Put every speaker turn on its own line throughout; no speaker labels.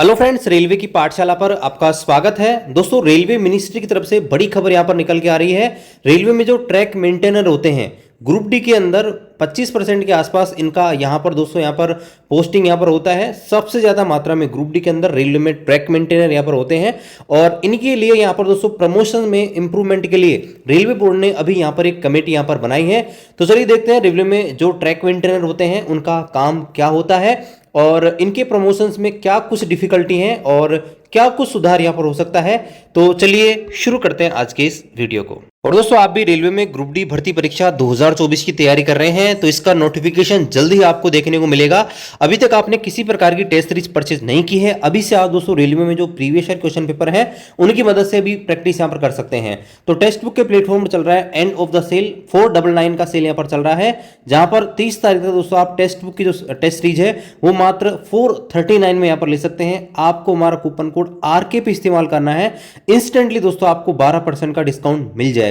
Hello friends, railway की पाठशाला पर आपका स्वागत है। दोस्तों, रेलवे मिनिस्ट्री की तरफ से बड़ी खबर यहां पर निकल के आ रही है। रेलवे में जो ट्रैक मेंटेनर होते हैं ग्रुप डी के अंदर 25% के आसपास इनका यहां पर दोस्तों यहां पर पोस्टिंग यहां पर होता है। सबसे ज्यादा मात्रा में ग्रुप डी के अंदर रेलवे में ट्रैक मेंटेनर यहां पर होते हैं और इनके लिए यहां पर दोस्तों प्रमोशन में इंप्रूवमेंट के लिए रेलवे बोर्ड ने अभी यहां पर एक कमेटी यहां पर बनाई है। तो चलिए देखते हैं रेलवे में जो ट्रैक मेंटेनर होते हैं उनका काम क्या होता है और इनके प्रमोशंस में क्या कुछ डिफिकल्टी हैं और क्या कुछ सुधार यहां पर हो सकता है। तो चलिए शुरू करते हैं आज के इस वीडियो को। और दोस्तों, आप भी रेलवे में ग्रुप डी भर्ती परीक्षा 2024 की तैयारी कर रहे हैं तो इसका नोटिफिकेशन जल्द ही आपको देखने को मिलेगा। अभी तक आपने किसी प्रकार की टेस्ट सीरीज परचेज नहीं की है, अभी से आप दोस्तों रेलवे में जो प्रीवियस ईयर क्वेश्चन पेपर है उनकी मदद से भी प्रैक्टिस यहां पर कर सकते हैं। तो टेक्स्ट बुक के प्लेटफॉर्म पर चल रहा है एंड ऑफ द सेल 499 का सेल यहां पर चल रहा है, जहां पर 30 तारीख तक दोस्तों आप टेक्स्ट बुक की जो टेस्ट सीरीज है वो मात्र 439 में यहां पर ले सकते हैं। आपको हमारा कूपन कोड आरके पे इस्तेमाल करना है, इंस्टेंटली दोस्तों आपको 12% का डिस्काउंट मिल जाएगा।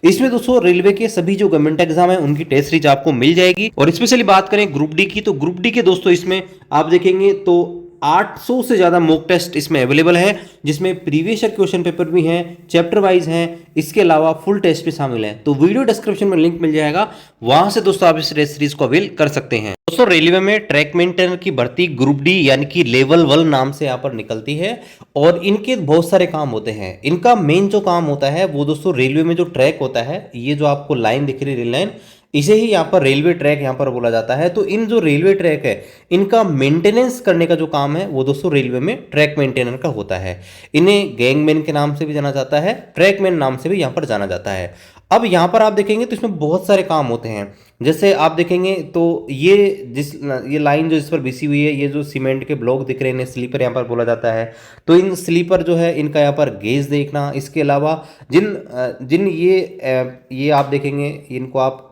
इसमें दोस्तों रेलवे के सभी जो गवर्नमेंट एग्जाम है उनकी टेस्ट सीरीज आपको मिल जाएगी। और स्पेशली बात करें ग्रुप डी की, तो ग्रुप डी के दोस्तों इसमें आप देखेंगे तो 800 से ज्यादा मॉक टेस्ट इसमें अवेलेबल है, जिसमें प्रीवियस ईयर क्वेश्चन पेपर भी हैं, चैप्टर वाइज हैं, इसके अलावा फुल टेस्ट भी शामिल है। तो वीडियो डिस्क्रिप्शन में लिंक मिल जाएगा, वहां से दोस्तों आप इस टेस्ट सीरीज को अवेल कर सकते हैं। दोस्तों, रेलवे में ट्रैक मेंटेनर की भर्ती ग्रुप डी यानी कि लेवल 1 नाम से यहाँ पर निकलती है और इनके बहुत सारे काम होते हैं। इनका मेन जो काम होता है वो दोस्तों रेलवे में जो ट्रैक होता है, ये जो आपको लाइन दिख रही है रेल लाइन, इसे ही यहाँ पर रेलवे ट्रैक यहाँ पर बोला जाता है। तो इन जो रेलवे ट्रैक है इनका मेंटेनेंस करने का जो काम है वो दोस्तों रेलवे में ट्रैक मेंटेनर का होता है। इन्हें गैंगमैन के नाम से भी जाना जाता है, ट्रैकमैन नाम से भी यहाँ पर जाना जाता है। अब यहाँ पर आप देखेंगे तो इसमें बहुत सारे काम होते हैं। जैसे आप देखेंगे तो ये लाइन जो इस पर बिछी हुई है, ये जो सीमेंट के ब्लॉक दिख रहे हैं इन्हें स्लीपर यहाँ पर बोला जाता है। तो इन स्लीपर जो है इनका यहाँ पर गेज देखना, इसके अलावा जिन जिन ये आप देखेंगे इनको आप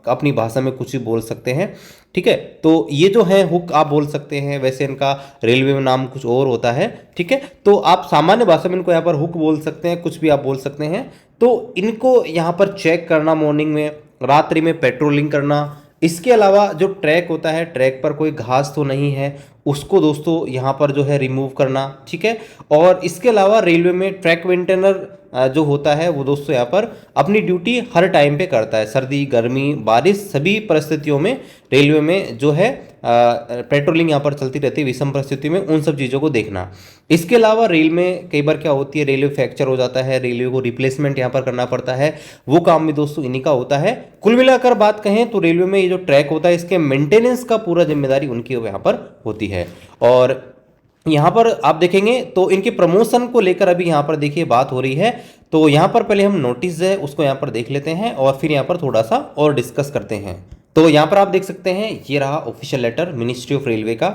अपनी भाषा में कुछ भी बोल सकते हैं, ठीक है। तो ये जो है हुक आप बोल सकते हैं, वैसे इनका रेलवे में नाम कुछ और होता है, ठीक है। तो आप सामान्य भाषा में इनको यहाँ पर हुक बोल सकते हैं, कुछ भी आप बोल सकते हैं। तो इनको यहाँ पर चेक करना, मॉर्निंग में, रात्रि में पेट्रोलिंग करना, इसके अलावा जो ट्रैक होता है ट्रैक पर कोई घास तो नहीं है उसको दोस्तों यहाँ पर जो है रिमूव करना, ठीक है। और इसके अलावा रेलवे में ट्रैक मेंटेनर जो होता है वो दोस्तों यहाँ पर अपनी ड्यूटी हर टाइम पे करता है, सर्दी गर्मी बारिश सभी परिस्थितियों में रेलवे में जो है पेट्रोलिंग यहाँ पर चलती रहती है विषम परिस्थिति में, उन सब चीज़ों को देखना। इसके अलावा रेल में कई बार क्या होती है, रेलवे फ्रैक्चर हो जाता है, रेलवे को रिप्लेसमेंट यहाँ पर करना पड़ता है, वो काम भी दोस्तों इन्हीं का होता है। कुल मिलाकर बात कहें तो रेलवे में ये जो ट्रैक होता है इसके मेंटेनेंस का पूरा जिम्मेदारी उनकी यहाँ पर होती है। और यहाँ पर आप देखेंगे तो इनके प्रमोशन को लेकर अभी यहाँ पर देखिए बात हो रही है। तो यहाँ पर पहले हम नोटिस है उसको यहाँ पर देख लेते हैं और फिर यहाँ पर थोड़ा सा और डिस्कस करते हैं। तो यहाँ पर आप देख सकते हैं ये रहा official letter ministry of railway का।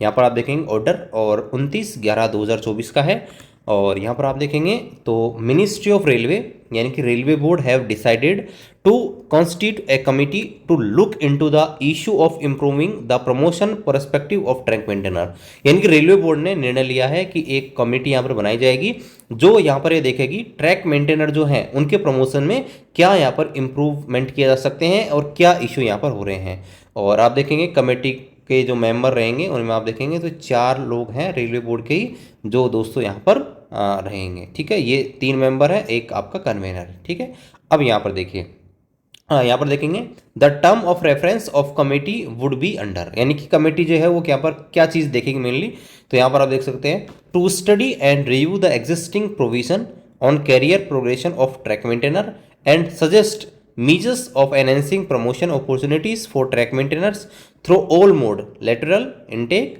यहाँ पर आप देखेंगे ऑर्डर और 29/11/2024 का है। और यहाँ पर आप देखेंगे तो मिनिस्ट्री ऑफ रेलवे यानी कि railway board have decided to constitute a committee to look into the issue of improving the promotion perspective of track maintainer. यानी कि रेलवे बोर्ड ने निर्णय लिया है कि एक कमेटी यहाँ पर बनाई जाएगी जो यहाँ पर ये देखेगी ट्रैक मेंटेनर जो हैं उनके प्रमोशन में क्या यहाँ पर इम्प्रूवमेंट किया जा सकते हैं और क्या इशू यहाँ पर हो रहे हैं। और आप देखेंगे कमेटी के जो मेंबर रहेंगे उनमें आप देखेंगे तो 4 लोग हैं रेलवे बोर्ड के ही जो दोस्तों यहाँ पर रहेंगे, ठीक है। ये 3 मेंबर है, एक आपका कन्वेनर, ठीक है। अब यहाँ पर देखिए, हाँ यहाँ पर देखेंगे the term of reference of committee would be under, यानी कि कमेटी जो है वो यहाँ पर क्या चीज़ देखेगी मेनली। तो यहाँ पर आप देख सकते हैं to study and review the existing provision on career progression of track maintainer and suggest measures of enhancing promotion opportunities for track maintainers through all mode lateral intake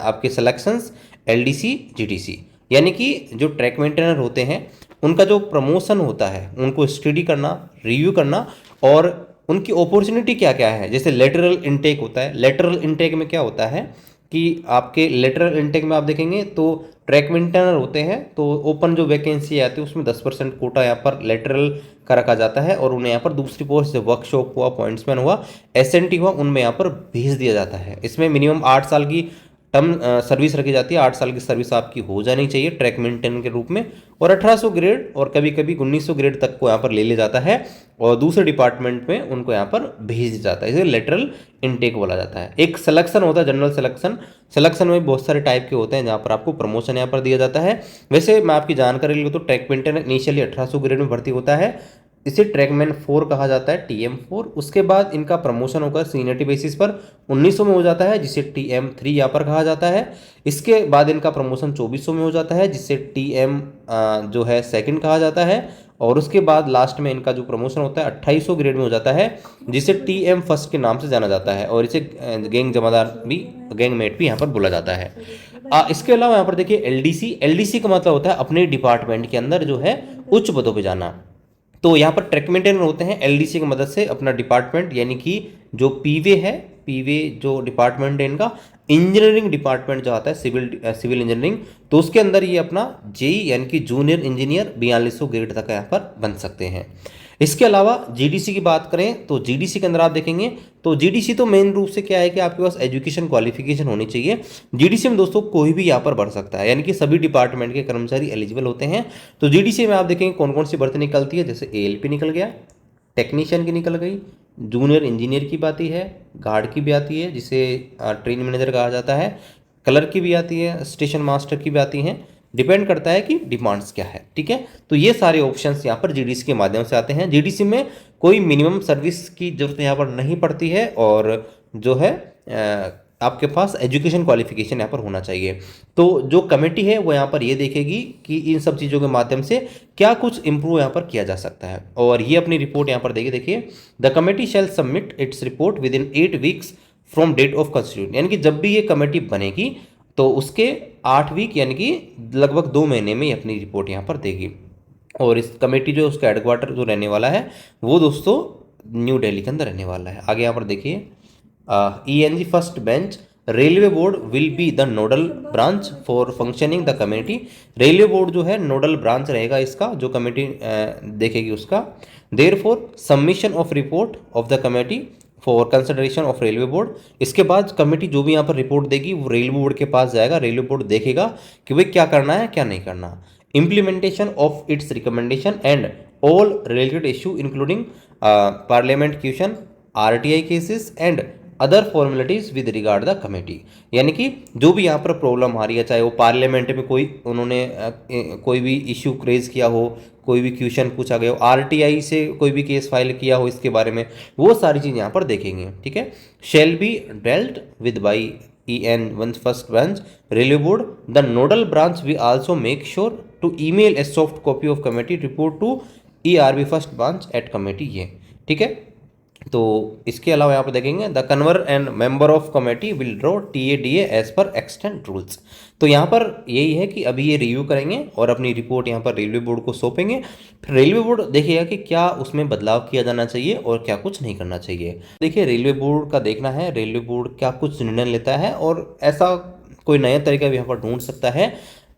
आपके selections LDC GTC। यानी कि जो track maintainer होते हैं उनका जो promotion होता है उनको स्टडी करना, रिव्यू करना और उनकी अपॉर्चुनिटी क्या क्या है। जैसे लेटरल इनटेक होता है, लेटरल इनटेक में क्या होता है कि आपके लेटरल इनटेक में आप देखेंगे तो ट्रैक मेंटेनर होते हैं तो ओपन जो वैकेंसी आती है उसमें 10% कोटा यहाँ पर लेटरल का रखा जाता है और उन्हें यहाँ पर दूसरी पोस्ट जैसे वर्कशॉप हुआ, पॉइंट्समैन हुआ, SNT हुआ, उनमें यहाँ पर भेज दिया जाता है। इसमें मिनिमम 8 साल की टर्म सर्विस रखी जाती है, 8 साल की सर्विस आपकी हो जानी चाहिए ट्रैक मेंटेनर के रूप में, और 1800 ग्रेड और कभी कभी 1900 ग्रेड तक को यहाँ पर ले लिया जाता है और दूसरे डिपार्टमेंट में उनको यहाँ पर भेज जाता है, इसे लेटरल इनटेक बोला जाता है। एक सिलेक्शन होता है, जनरल सिलेक्शन। सिलेक्शन में बहुत सारे टाइप के होते हैं जहाँ पर आपको प्रमोशन यहाँ पर दिया जाता है। वैसे मैं आपकी जानकारी लूँ तो ट्रैक मेंटेनर इनिशियली 1800 ग्रेड में भर्ती होता है, इसे ट्रैकमैन 4 कहा जाता है, TM4। उसके बाद इनका प्रमोशन होकर सीनियरिटी बेसिस पर 1900 में हो जाता है, जिसे TM3 यहाँ पर कहा जाता है। इसके बाद इनका प्रमोशन 2400 में हो जाता है, जिसे TM जो है सेकंड कहा जाता है। और उसके बाद लास्ट में इनका जो प्रमोशन होता है 2800 ग्रेड में हो जाता है, जिसे TM फर्स्ट के नाम से जाना जाता है, और इसे गैंग जमादार भी, गैंगमेट भी यहाँ पर बोला जाता है। इसके अलावा यहाँ पर देखिए LDC का मतलब होता है अपने डिपार्टमेंट के अंदर जो है उच्च पदों पर जाना। तो यहाँ पर ट्रैक मेंटेनर होते हैं LDC की मदद से अपना डिपार्टमेंट, यानी कि जो पीवे है, पीवे जो डिपार्टमेंट है इनका, इंजीनियरिंग डिपार्टमेंट जो आता है सिविल इंजीनियरिंग, तो उसके अंदर ये अपना जेई यानी कि जूनियर इंजीनियर 4200 ग्रेड तक यहाँ पर बन सकते हैं। इसके अलावा GDC की बात करें तो GDC के अंदर आप देखेंगे तो GDC तो मेन रूप से क्या है कि आपके पास एजुकेशन क्वालिफिकेशन होनी चाहिए। GDC में दोस्तों कोई भी यहाँ पर बढ़ सकता है, यानी कि सभी डिपार्टमेंट के कर्मचारी एलिजिबल होते हैं। तो GDC में आप देखेंगे कौन कौन सी भर्ती निकलती है, जैसे ALP निकल गया, टेक्नीशियन की निकल गई, जूनियर इंजीनियर की भी आती है, गार्ड की भी आती है जिसे ट्रेन मैनेजर कहा जाता है, क्लर्क की भी आती है, स्टेशन मास्टर की भी आती हैं। डिपेंड करता है कि डिमांड्स क्या है, ठीक है। तो ये सारे ऑप्शंस यहाँ पर GDC के माध्यम से आते हैं। GDC में कोई मिनिमम सर्विस की जरूरत यहाँ पर नहीं पड़ती है, और जो है आपके पास एजुकेशन क्वालिफिकेशन यहाँ पर होना चाहिए। तो जो कमेटी है वो यहाँ पर ये देखेगी कि इन सब चीज़ों के माध्यम से क्या कुछ इंप्रूव यहाँ पर किया जा सकता है, और ये अपनी रिपोर्ट यहाँ पर देगी। देखिए, the committee shall submit its report within 8 weeks from date of constitution, यानी कि जब भी ये कमेटी बनेगी तो उसके 8 वीक यानी कि लगभग 2 महीने में अपनी रिपोर्ट यहाँ पर देगी। और इस कमेटी जो उसका हेडक्वार्टर जो रहने वाला है वो दोस्तों न्यू दिल्ली के अंदर रहने वाला है। आगे यहाँ पर देखिए, ENG first bench railway board will be the nodal branch for functioning the committee. Railway board जो है नोडल ब्रांच रहेगा इसका, जो कमेटी देखेगी उसका। Therefore submission of report of the committee for consideration of railway board. इसके बाद committee जो भी यहाँ पर रिपोर्ट देगी वो रेलवे बोर्ड के पास जाएगा, रेलवे बोर्ड देखेगा कि भाई क्या करना है क्या नहीं करना। Implementation of its recommendation and all related issue including parliament question, RTI cases and other formalities with regard the committee, यानी कि जो भी यहाँ पर प्रॉब्लम आ रही है, चाहे वो पार्लियामेंट में उन्होंने कोई भी इश्यू क्रेज किया हो, कोई भी क्वेश्चन पूछा गया हो, RTI से कोई भी केस फाइल किया हो इसके बारे में, वो सारी चीज़ यहाँ पर देखेंगे, ठीक है। Shall be dealt with by EN1 first bench railway board. The nodal branch we also make sure to email a soft copy of committee report to ERB first branch at committee, ये ठीक है। तो इसके अलावा यहाँ पर देखेंगे the convener and member of committee will draw TADA as per extent rules. तो यहाँ पर यही है कि अभी ये रिव्यू करेंगे और अपनी रिपोर्ट यहाँ पर रेलवे बोर्ड को सौंपेंगे। फिर रेलवे बोर्ड देखेगा कि क्या उसमें बदलाव किया जाना चाहिए और क्या कुछ नहीं करना चाहिए। देखिए, रेलवे बोर्ड का देखना है रेलवे बोर्ड क्या कुछ निर्णय लेता है, और ऐसा कोई नया तरीका भी यहाँ पर ढूंढ सकता है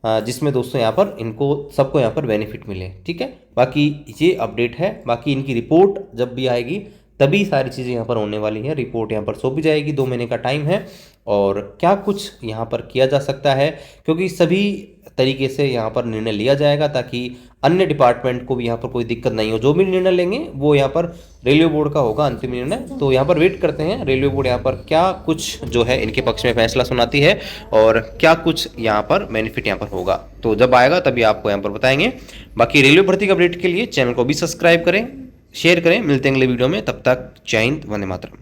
जिसमें दोस्तों यहाँ पर इनको सबको यहाँ पर बेनिफिट मिले, ठीक है। बाकी ये अपडेट है, बाकी इनकी रिपोर्ट जब भी आएगी तभी सारी चीज़ें यहाँ पर होने वाली हैं। रिपोर्ट यहाँ पर सौंपी जाएगी, 2 महीने का टाइम है, और क्या कुछ यहाँ पर किया जा सकता है, क्योंकि सभी तरीके से यहाँ पर निर्णय लिया जाएगा ताकि अन्य डिपार्टमेंट को भी यहाँ पर कोई दिक्कत नहीं हो। जो भी निर्णय लेंगे वो यहाँ पर रेलवे बोर्ड का होगा अंतिम निर्णय। तो यहाँ पर वेट करते हैं रेलवे बोर्ड यहाँ पर क्या कुछ जो है इनके पक्ष में फैसला सुनाती है और क्या कुछ यहाँ पर बेनिफिट यहाँ पर होगा। तो जब आएगा तभी आपको यहाँ पर बताएंगे। बाकी रेलवे भर्ती के अपडेट के लिए चैनल को भी सब्सक्राइब करें, शेयर करें। मिलते हैं अगले वीडियो में, तब तक जय हिंद, वंदे मातरम।